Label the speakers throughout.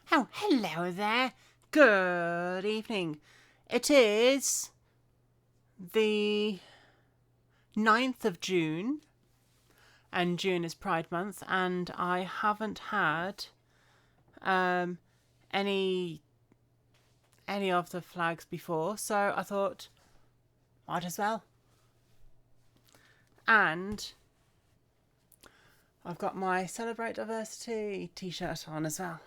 Speaker 1: Oh, hello there. Good evening. It is the 9th of June, and June is Pride Month, and I haven't had any of the flags before, so I thought, might as well. And I've got my Celebrate Diversity t-shirt on as well.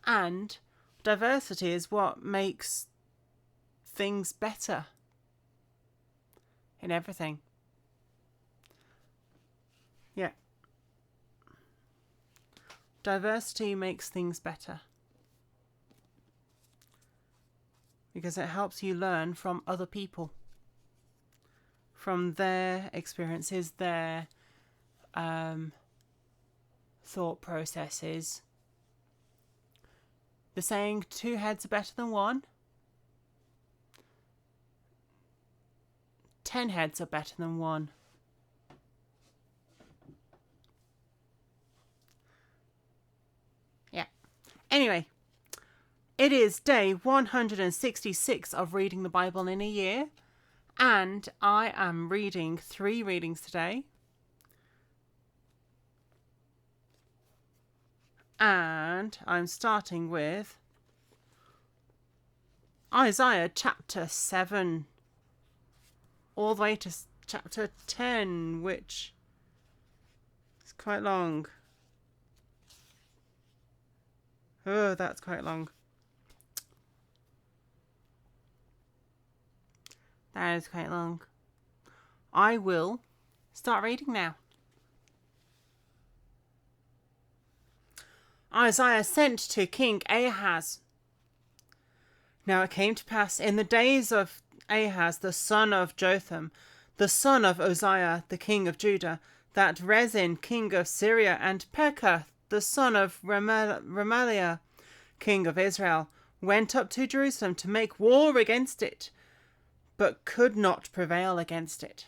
Speaker 1: And diversity is what makes things better in everything. Yeah. Diversity makes things better because it helps you learn from other people, from their experiences, their thought processes. The saying, 2 heads are better than 1. 10 heads are better than 1. Yeah. Anyway, it is day 166 of reading the Bible in a year, and I am reading 3 readings today. And I'm starting with Isaiah chapter 7 all the way to chapter 10, which is quite long. Oh, that's quite long. That is quite long. I will start reading now. Isaiah sent to King Ahaz. Now it came to pass in the days of Ahaz, the son of Jotham, the son of Uzziah, the king of Judah, that Rezin, king of Syria, and Pekah, the son of Remaliah, king of Israel, went up to Jerusalem to make war against it, but could not prevail against it.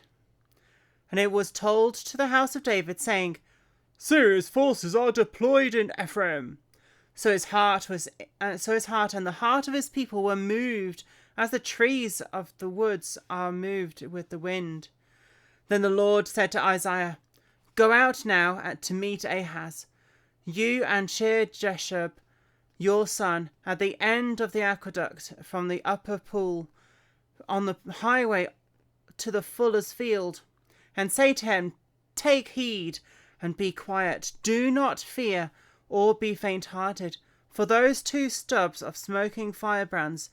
Speaker 1: And it was told to the house of David, saying, Syria's forces are deployed in Ephraim. So his heart and the heart of his people were moved, as the trees of the woods are moved with the wind. Then the Lord said to Isaiah, Go out now to meet Ahaz, you and Shear-Jashub, your son, at the end of the aqueduct from the upper pool, on the highway to the fuller's field, and say to him, Take heed and be quiet. Do not fear or be faint-hearted, for those 2 stubs of smoking firebrands,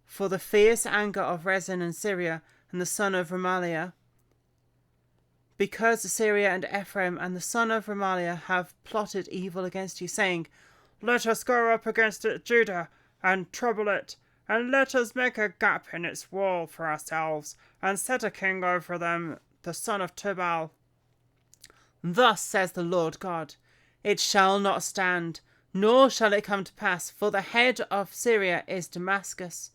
Speaker 1: for the fierce anger of Rezin and Syria and the son of Remaliah, because Syria and Ephraim and the son of Remaliah have plotted evil against you, saying, Let us go up against it, Judah, and trouble it, and let us make a gap in its wall for ourselves, and set a king over them, the son of Tubal. Thus says the Lord God, It shall not stand, nor shall it come to pass, for the head of Syria is Damascus,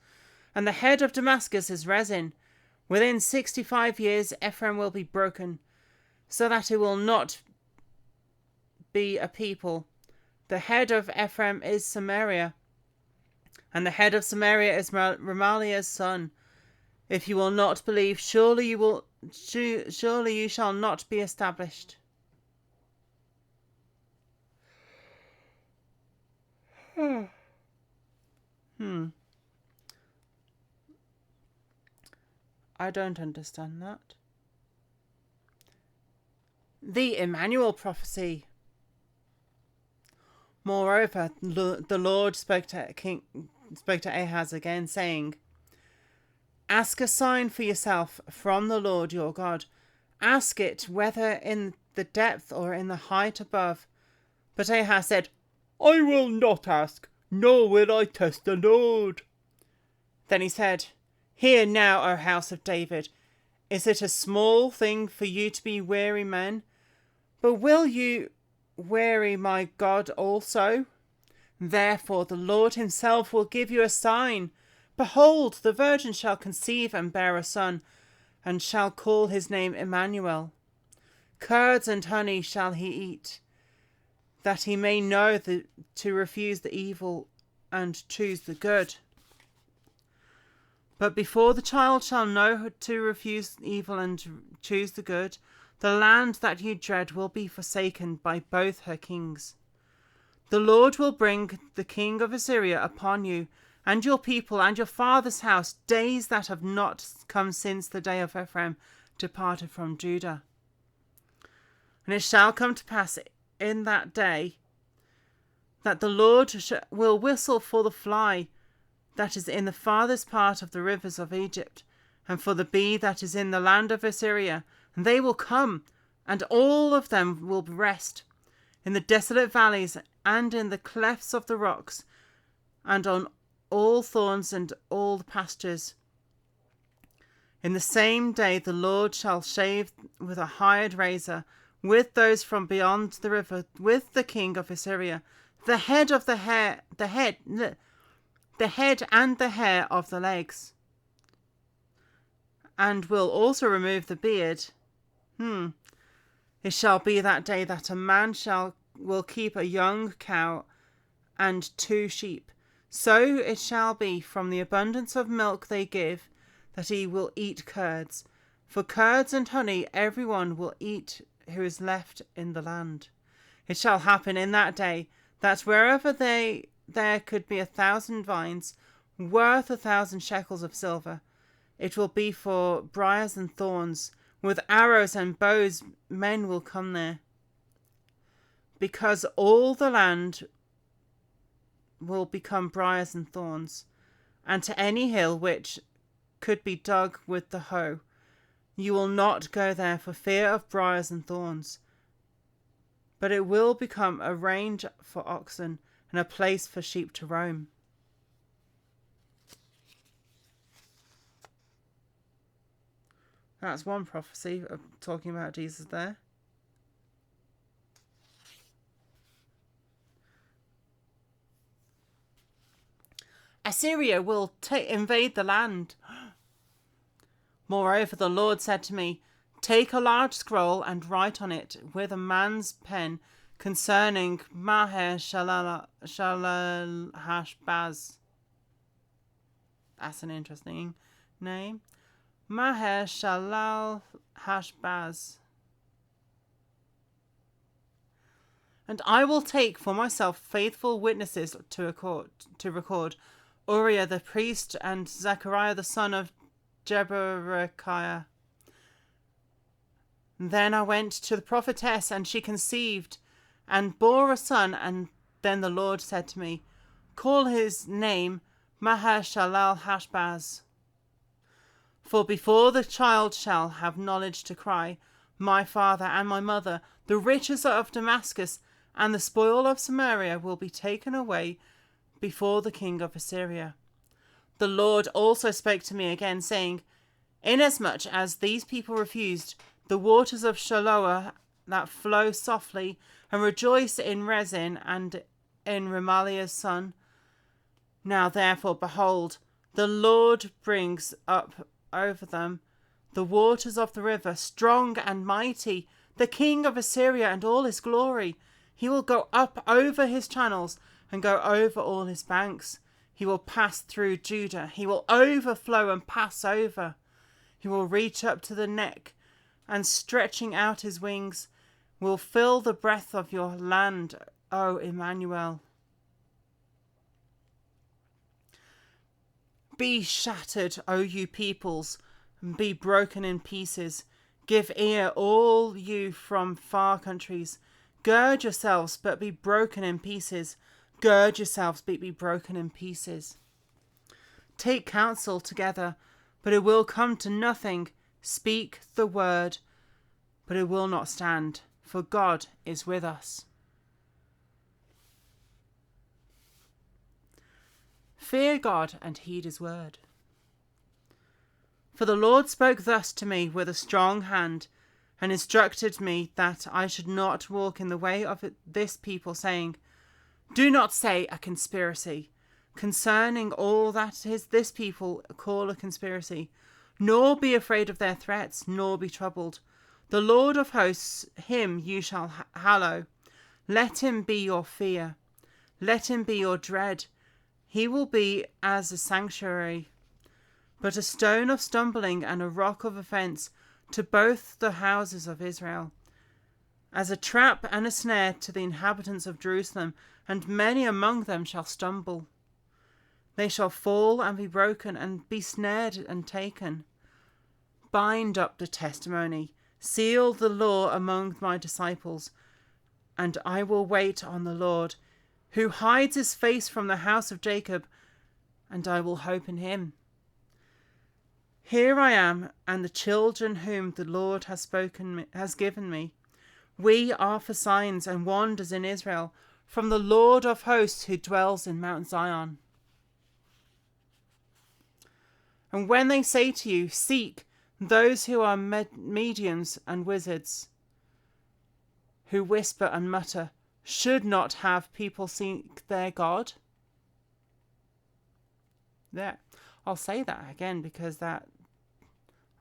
Speaker 1: and the head of Damascus is Rezin. Within 65 years Ephraim will be broken, so that it will not be a people. The head of Ephraim is Samaria, and the head of Samaria is Remaliah's son. If you will not believe, surely you shall not be established. I don't understand that. The Emmanuel prophecy. Moreover, the Lord spoke to Ahaz again, saying, Ask a sign for yourself from the Lord your God. Ask it whether in the depth or in the height above. But Ahaz said, I will not ask, nor will I test the Lord. Then he said, Hear now, O house of David, is it a small thing for you to be weary men? But will you weary my God also? Therefore the Lord himself will give you a sign. Behold, the virgin shall conceive and bear a son, and shall call his name Emmanuel. Curds and honey shall he eat. that he may know to refuse the evil and choose the good. But before the child shall know to refuse evil and choose the good, the land that you dread will be forsaken by both her kings. The Lord will bring the king of Assyria upon you, and your people, and your father's house, days that have not come since the day of Ephraim departed from Judah. And it shall come to pass in that day that the Lord will whistle for the fly that is in the farthest part of the rivers of Egypt, and for the bee that is in the land of Assyria, and they will come, and all of them will rest in the desolate valleys and in the clefts of the rocks, and on all thorns and all the pastures. In the same day the Lord shall shave with a hired razor with those from beyond the river, with the king of Assyria, the head and the hair of the legs, and will also remove the beard. It shall be that day that a man will keep a young cow and 2 sheep. So it shall be from the abundance of milk they give, that he will eat curds. For curds and honey everyone will eat who is left in the land. It shall happen in that day that wherever there could be 1,000 vines, worth 1,000 shekels of silver, it will be for briars and thorns. With arrows and bows men will come there, because all the land will become briars and thorns. And to any hill which could be dug with the hoe, you will not go there for fear of briars and thorns, but it will become a range for oxen and a place for sheep to roam. That's one prophecy of talking about Jesus there. Assyria will invade the land. Moreover, the Lord said to me, take a large scroll and write on it with a man's pen concerning Maher-shalal-hash-baz. That's an interesting name. Maher-shalal-hash-baz. And I will take for myself faithful witnesses to record Uriah the priest and Zechariah the son of Jeberechiah. Then I went to the prophetess, and she conceived and bore a son. And then the Lord said to me, call his name Maher-shalal-hash-baz. For before the child shall have knowledge to cry, my father and my mother, the riches of Damascus and the spoil of Samaria will be taken away before the king of Assyria. The Lord also spoke to me again, saying, inasmuch as these people refused the waters of Shiloah that flow softly, and rejoice in Rezin and in Remaliah's son, now therefore, behold, the Lord brings up over them the waters of the river, strong and mighty, the king of Assyria and all his glory. He will go up over his channels and go over all his banks. He will pass through Judah. He will overflow and pass over. He will reach up to the neck, and stretching out his wings, will fill the breadth of your land, O Emmanuel. Be shattered, O you peoples, and be broken in pieces. Give ear, all you from far countries. Gird yourselves, but be broken in pieces. Gird yourselves, but be broken in pieces. Take counsel together, but it will come to nothing. Speak the word, but it will not stand, for God is with us. Fear God and heed his word. For the Lord spoke thus to me with a strong hand, and instructed me that I should not walk in the way of this people, saying, do not say a conspiracy concerning all that is this people call a conspiracy, nor be afraid of their threats, nor be troubled. The Lord of hosts, him you shall hallow. Let him be your fear. Let him be your dread. He will be as a sanctuary, but a stone of stumbling and a rock of offence to both the houses of Israel, as a trap and a snare to the inhabitants of Jerusalem, and many among them shall stumble. They shall fall and be broken, and be snared and taken. Bind up the testimony, seal the law among my disciples, and I will wait on the Lord, who hides his face from the house of Jacob, and I will hope in him. Here I am, and the children whom the Lord has given me. We are for signs and wonders in Israel, from the Lord of hosts who dwells in Mount Zion. And when they say to you, seek, those who are mediums and wizards, who whisper and mutter, should not have people seek their God? There, I'll say that again because I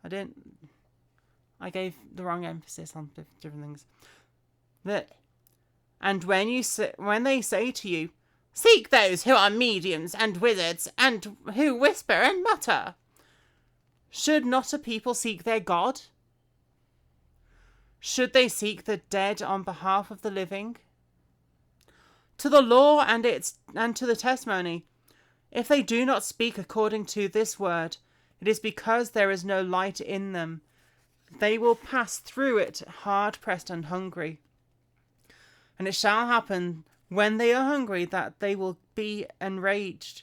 Speaker 1: gave the wrong emphasis on different things. And when they say to you, seek those who are mediums and wizards, and who whisper and mutter, should not a people seek their God? Should they seek the dead on behalf of the living? To the law and to the testimony, if they do not speak according to this word, it is because there is no light in them. They will pass through it hard pressed and hungry. And it shall happen when they are hungry that they will be enraged,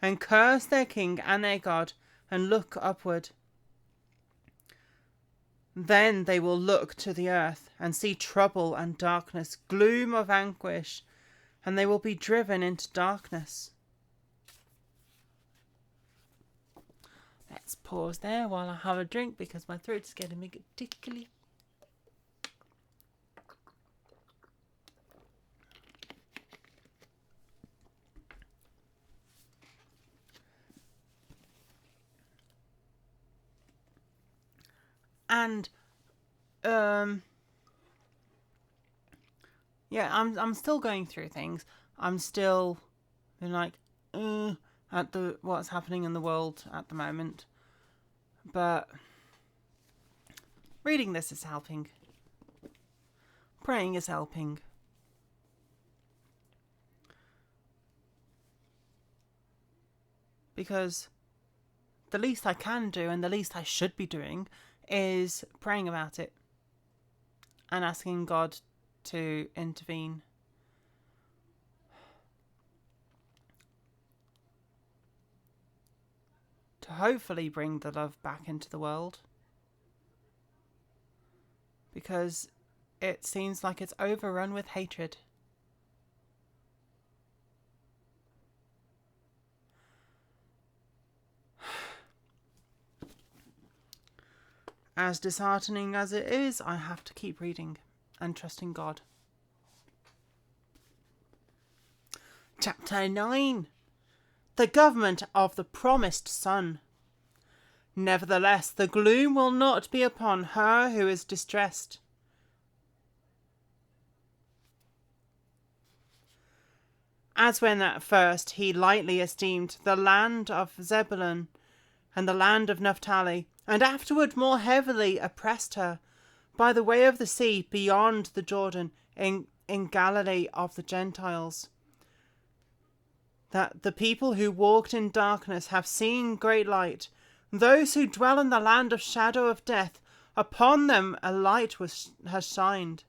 Speaker 1: and curse their king and their God, and look upward. Then they will look to the earth, and see trouble and darkness, gloom of anguish, and they will be driven into darkness. Let's pause there while I have a drink because my throat's getting me tickly. And yeah, I'm still going through things. I'm still at what's happening in the world at the moment. But reading this is helping. Praying is helping. Because the least I can do and the least I should be doing is praying about it and asking God to intervene. To hopefully bring the love back into the world. Because it seems like it's overrun with hatred. As disheartening as it is, I have to keep reading and trusting God. Chapter 9. The government of the promised son. Nevertheless, the gloom will not be upon her who is distressed. As when at first he lightly esteemed the land of Zebulun and the land of Naphtali, and afterward more heavily oppressed her by the way of the sea beyond the Jordan in Galilee of the Gentiles. That the people who walked in darkness have seen great light. Those who dwell in the land of shadow of death, upon them a light has shined.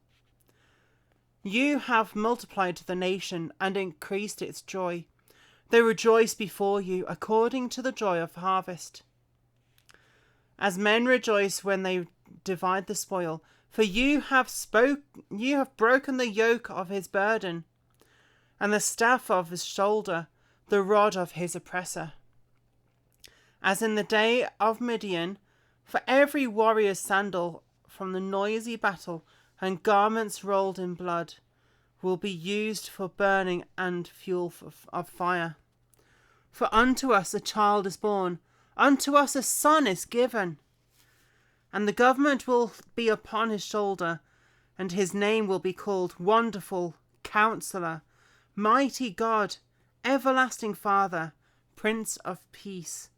Speaker 1: You have multiplied the nation and increased its joy. They rejoice before you according to the joy of harvest. As men rejoice when they divide the spoil, for you have broken the yoke of his burden, and the staff of his shoulder, the rod of his oppressor. As in the day of Midian, for every warrior's sandal from the noisy battle and garments rolled in blood will be used for burning and fuel of fire. For unto us a child is born, unto us a son is given, and the government will be upon his shoulder, and his name will be called Wonderful, Counselor, Mighty God, Everlasting Father, Prince of Peace.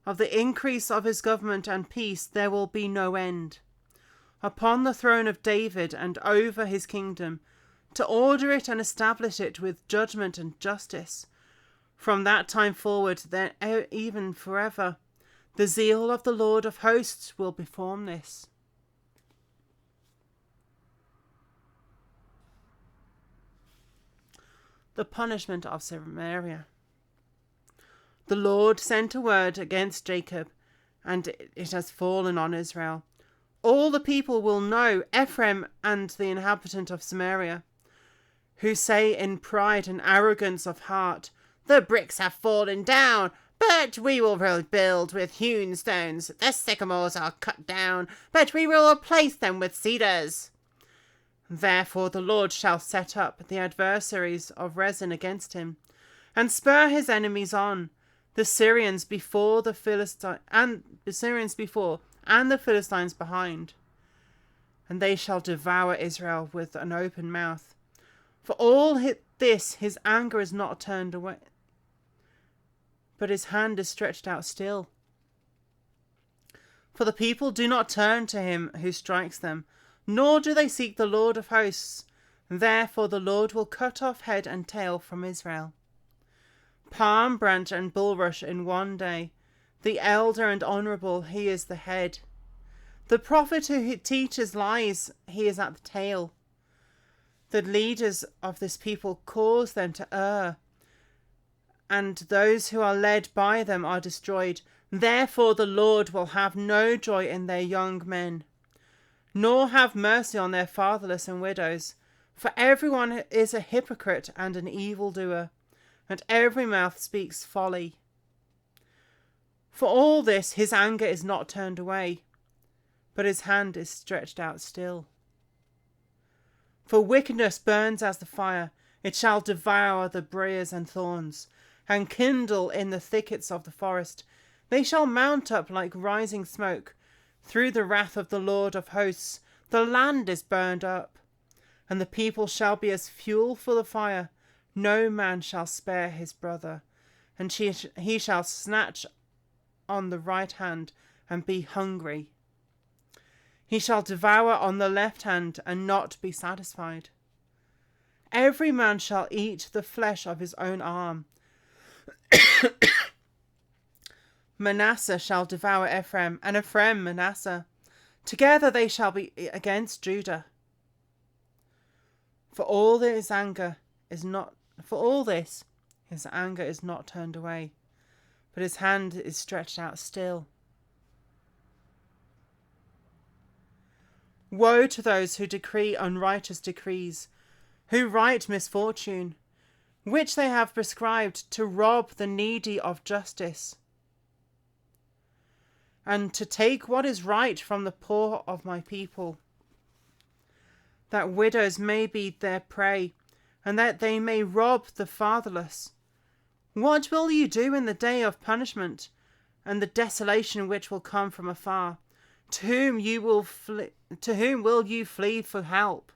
Speaker 1: Of the increase of his government and peace there will be no end, upon the throne of David and over his kingdom, to order it and establish it with judgment and justice. From that time forward, then even forever, the zeal of the Lord of hosts will perform this. The punishment of Samaria. The Lord sent a word against Jacob, and it has fallen on Israel. All the people will know, Ephraim and the inhabitant of Samaria, who say in pride and arrogance of heart, the bricks have fallen down, but we will rebuild with hewn stones. The sycamores are cut down, but we will replace them with cedars. Therefore the Lord shall set up the adversaries of Rezin against him, and spur his enemies on, the Syrians before the Philistines, and the Philistines behind. And they shall devour Israel with an open mouth. For all this his anger is not turned away, but his hand is stretched out still. For the people do not turn to him who strikes them, nor do they seek the Lord of hosts. Therefore the Lord will cut off head and tail from Israel. Palm branch and bulrush in one day. The elder and honourable, he is the head. The prophet who teaches lies, he is at the tail. The leaders of this people cause them to err, and those who are led by them are destroyed. Therefore the Lord will have no joy in their young men, nor have mercy on their fatherless and widows. For everyone is a hypocrite and an evildoer, and every mouth speaks folly. For all this his anger is not turned away, but his hand is stretched out still. For wickedness burns as the fire, it shall devour the briars and thorns, and kindle in the thickets of the forest. They shall mount up like rising smoke. Through the wrath of the Lord of hosts, the land is burned up, and the people shall be as fuel for the fire. No man shall spare his brother, and he shall snatch on the right hand and be hungry. He shall devour on the left hand and not be satisfied. Every man shall eat the flesh of his own arm. Manasseh shall devour Ephraim, and Ephraim Manasseh. Together they shall be against Judah. For all this his anger is not turned away, but his hand is stretched out still. Woe to those who decree unrighteous decrees, who write misfortune, which they have prescribed to rob the needy of justice, and to take what is right from the poor of my people, that widows may be their prey, and that they may rob the fatherless. What will you do in the day of punishment, and the desolation which will come from afar? To whom will you flee for help?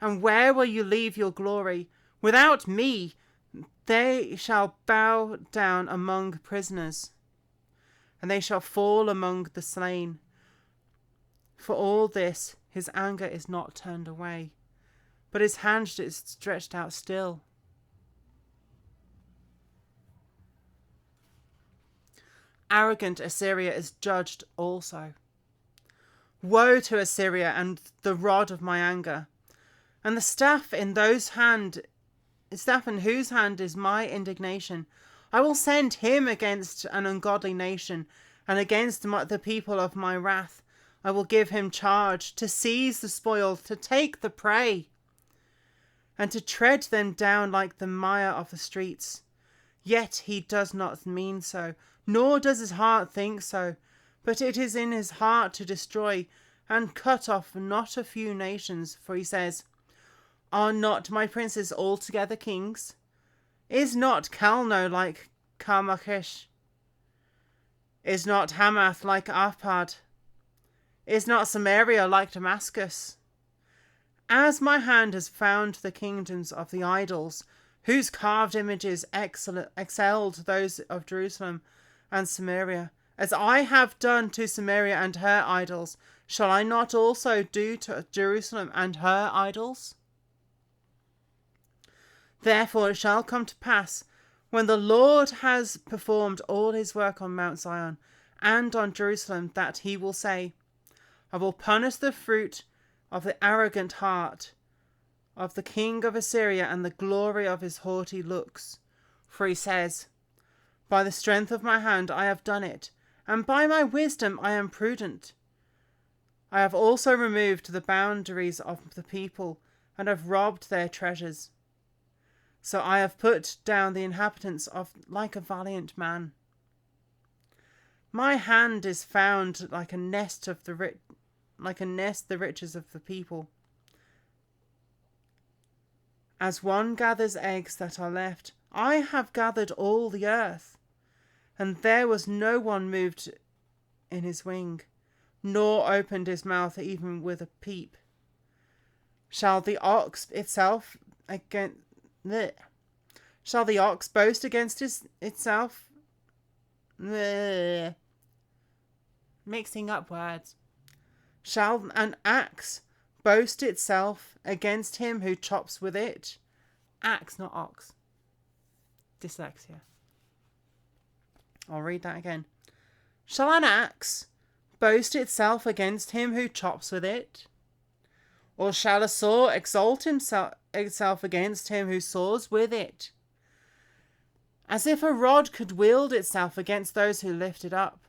Speaker 1: And where will you leave your glory? Without me, they shall bow down among prisoners, and they shall fall among the slain. For all this, his anger is not turned away, but his hand is stretched out still. Arrogant Assyria is judged also. Woe to Assyria and the rod of my anger, and the staff in whose hand is my indignation. I will send him against an ungodly nation, and against the people of my wrath. I will give him charge to seize the spoil, to take the prey, and to tread them down like the mire of the streets. Yet he does not mean so, nor does his heart think so, but it is in his heart to destroy and cut off not a few nations. For he says, are not my princes altogether kings? Is not Calno like Carchemish? Is not Hamath like Arpad? Is not Samaria like Damascus? As my hand has found the kingdoms of the idols, whose carved images excelled those of Jerusalem and Samaria, as I have done to Samaria and her idols, shall I not also do to Jerusalem and her idols? Therefore it shall come to pass, when the Lord has performed all his work on Mount Zion and on Jerusalem, that he will say, I will punish the fruit of the arrogant heart of the king of Assyria and the glory of his haughty looks. For he says, by the strength of my hand I have done it, and by my wisdom I am prudent. I have also removed the boundaries of the people, and have robbed their treasures. So I have put down the inhabitants of like a valiant man. My hand is found like a nest the riches of the people. As one gathers eggs that are left, I have gathered all the earth, and there was no one moved in his wing, nor opened his mouth even with a peep. Shall the ox boast against itself? Mixing up words. Shall an axe boast itself against him who chops with it? Axe, not ox. Dyslexia. I'll read that again. Shall an axe boast itself against him who chops with it? Or shall a saw exalt itself against him who saws with it? As if a rod could wield itself against those who lift it up,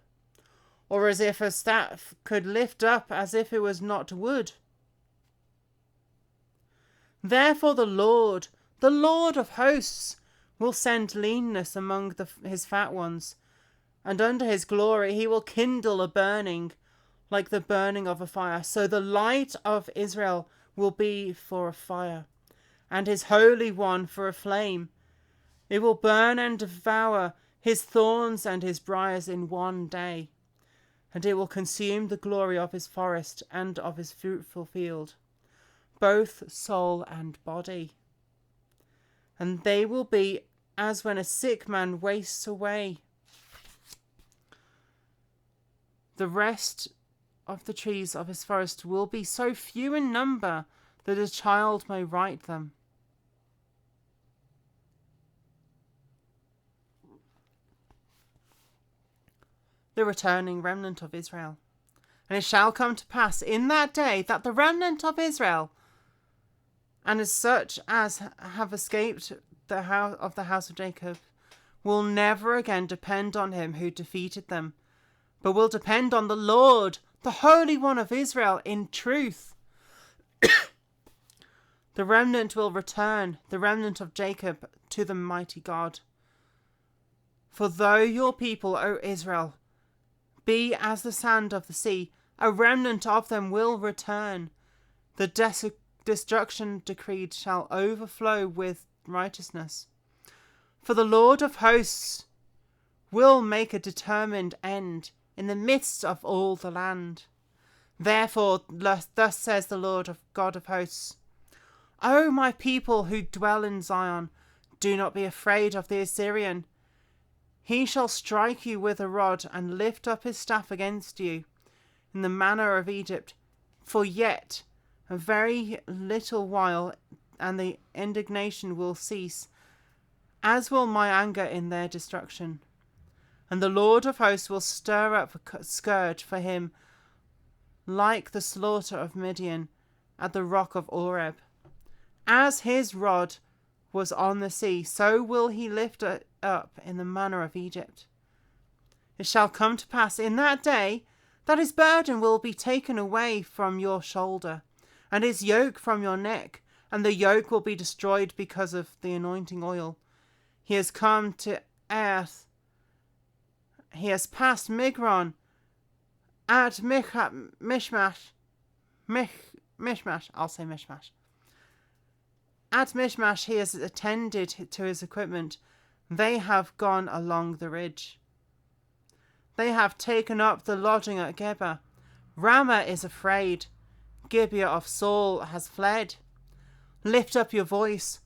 Speaker 1: or as if a staff could lift up as if it was not wood. Therefore the Lord of hosts, will send leanness among his fat ones, and under his glory he will kindle a burning, like the burning of a fire. So the light of Israel will be for a fire, and his Holy One for a flame. It will burn and devour his thorns and his briars in one day, and it will consume the glory of his forest and of his fruitful field, both soul and body. And they will be as when a sick man wastes away. The rest of the trees of his forest will be so few in number that a child may write them. The returning remnant of Israel. And it shall come to pass in that day that the remnant of Israel, and as such as have escaped the house of Jacob, will never again depend on him who defeated them, but will depend on the Lord, the Holy One of Israel, in truth. The remnant will return, the remnant of Jacob, to the mighty God. For though your people, O Israel, be as the sand of the sea, a remnant of them will return. The destruction decreed shall overflow with righteousness. For the Lord of hosts will make a determined end in the midst of all the land. Therefore, thus says the Lord of God of hosts, O my people who dwell in Zion, do not be afraid of the Assyrian. He shall strike you with a rod and lift up his staff against you, in the manner of Egypt. For yet a very little while, and the indignation will cease, as will my anger in their destruction. And the Lord of hosts will stir up a scourge for him, like the slaughter of Midian at the rock of Oreb. As his rod was on the sea, so will he lift it up in the manner of Egypt. It shall come to pass in that day that his burden will be taken away from your shoulder, and his yoke from your neck, and the yoke will be destroyed because of the anointing oil. He has come to earth. He has passed Migron at Mishmash. I'll say Mishmash. At Mishmash he has attended to his equipment. They have gone along the ridge. They have taken up the lodging at Geba. Ramah is afraid. Gibeah of Saul has fled. Lift up your voice,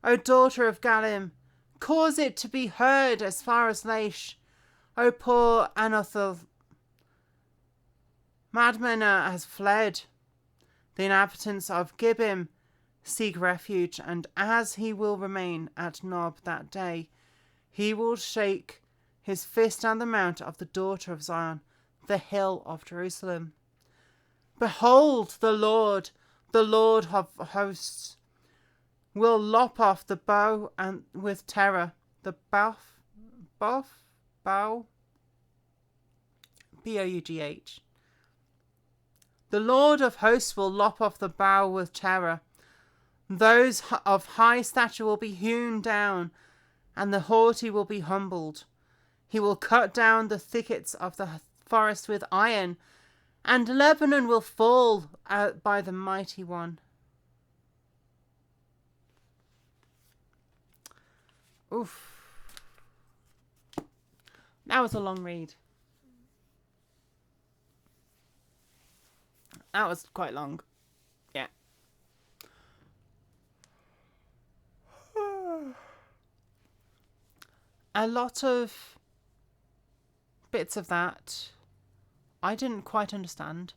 Speaker 1: O daughter of Galim. Cause it to be heard as far as Laish. O poor Anathoth. Madmenah has fled. The inhabitants of Gibeon seek refuge, and as he will remain at Nob that day, he will shake his fist on the mount of the daughter of Zion, the hill of Jerusalem. Behold, the Lord of hosts, will lop off the bow and with terror, the bow, B-O-U-G-H. The Lord of hosts will lop off the bow with terror. Those of high stature will be hewn down, and the haughty will be humbled. He will cut down the thickets of the forest with iron, and Lebanon will fall out by the mighty one. Oof. That was a long read. That was quite long. Yeah. A lot of bits of that I didn't quite understand.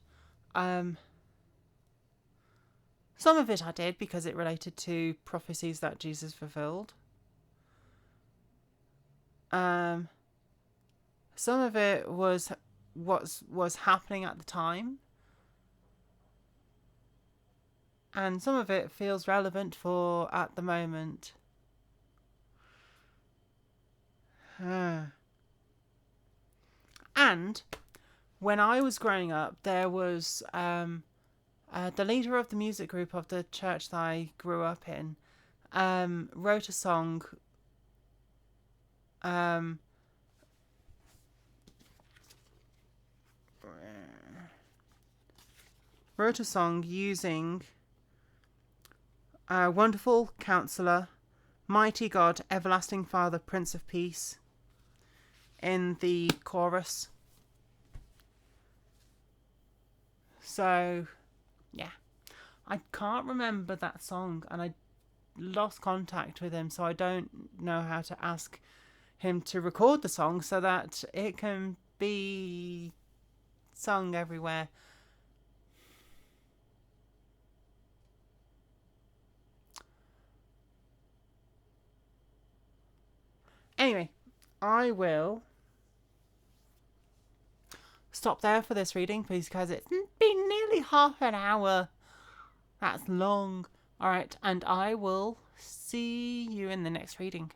Speaker 1: Some of it I did because it related to prophecies that Jesus fulfilled. Some of it was what was happening at the time. And some of it feels relevant for at the moment. And when I was growing up, there was the leader of the music group of the church that I grew up in wrote a song using Wonderful Counselor, Mighty God, Everlasting Father, Prince of Peace in the chorus. So, yeah. I can't remember that song, and I lost contact with him, so I don't know how to ask him to record the song so that it can be sung everywhere. Anyway, I will stop there for this reading, please, because it's been nearly half an hour. That's long. Alright, and I will see you in the next reading.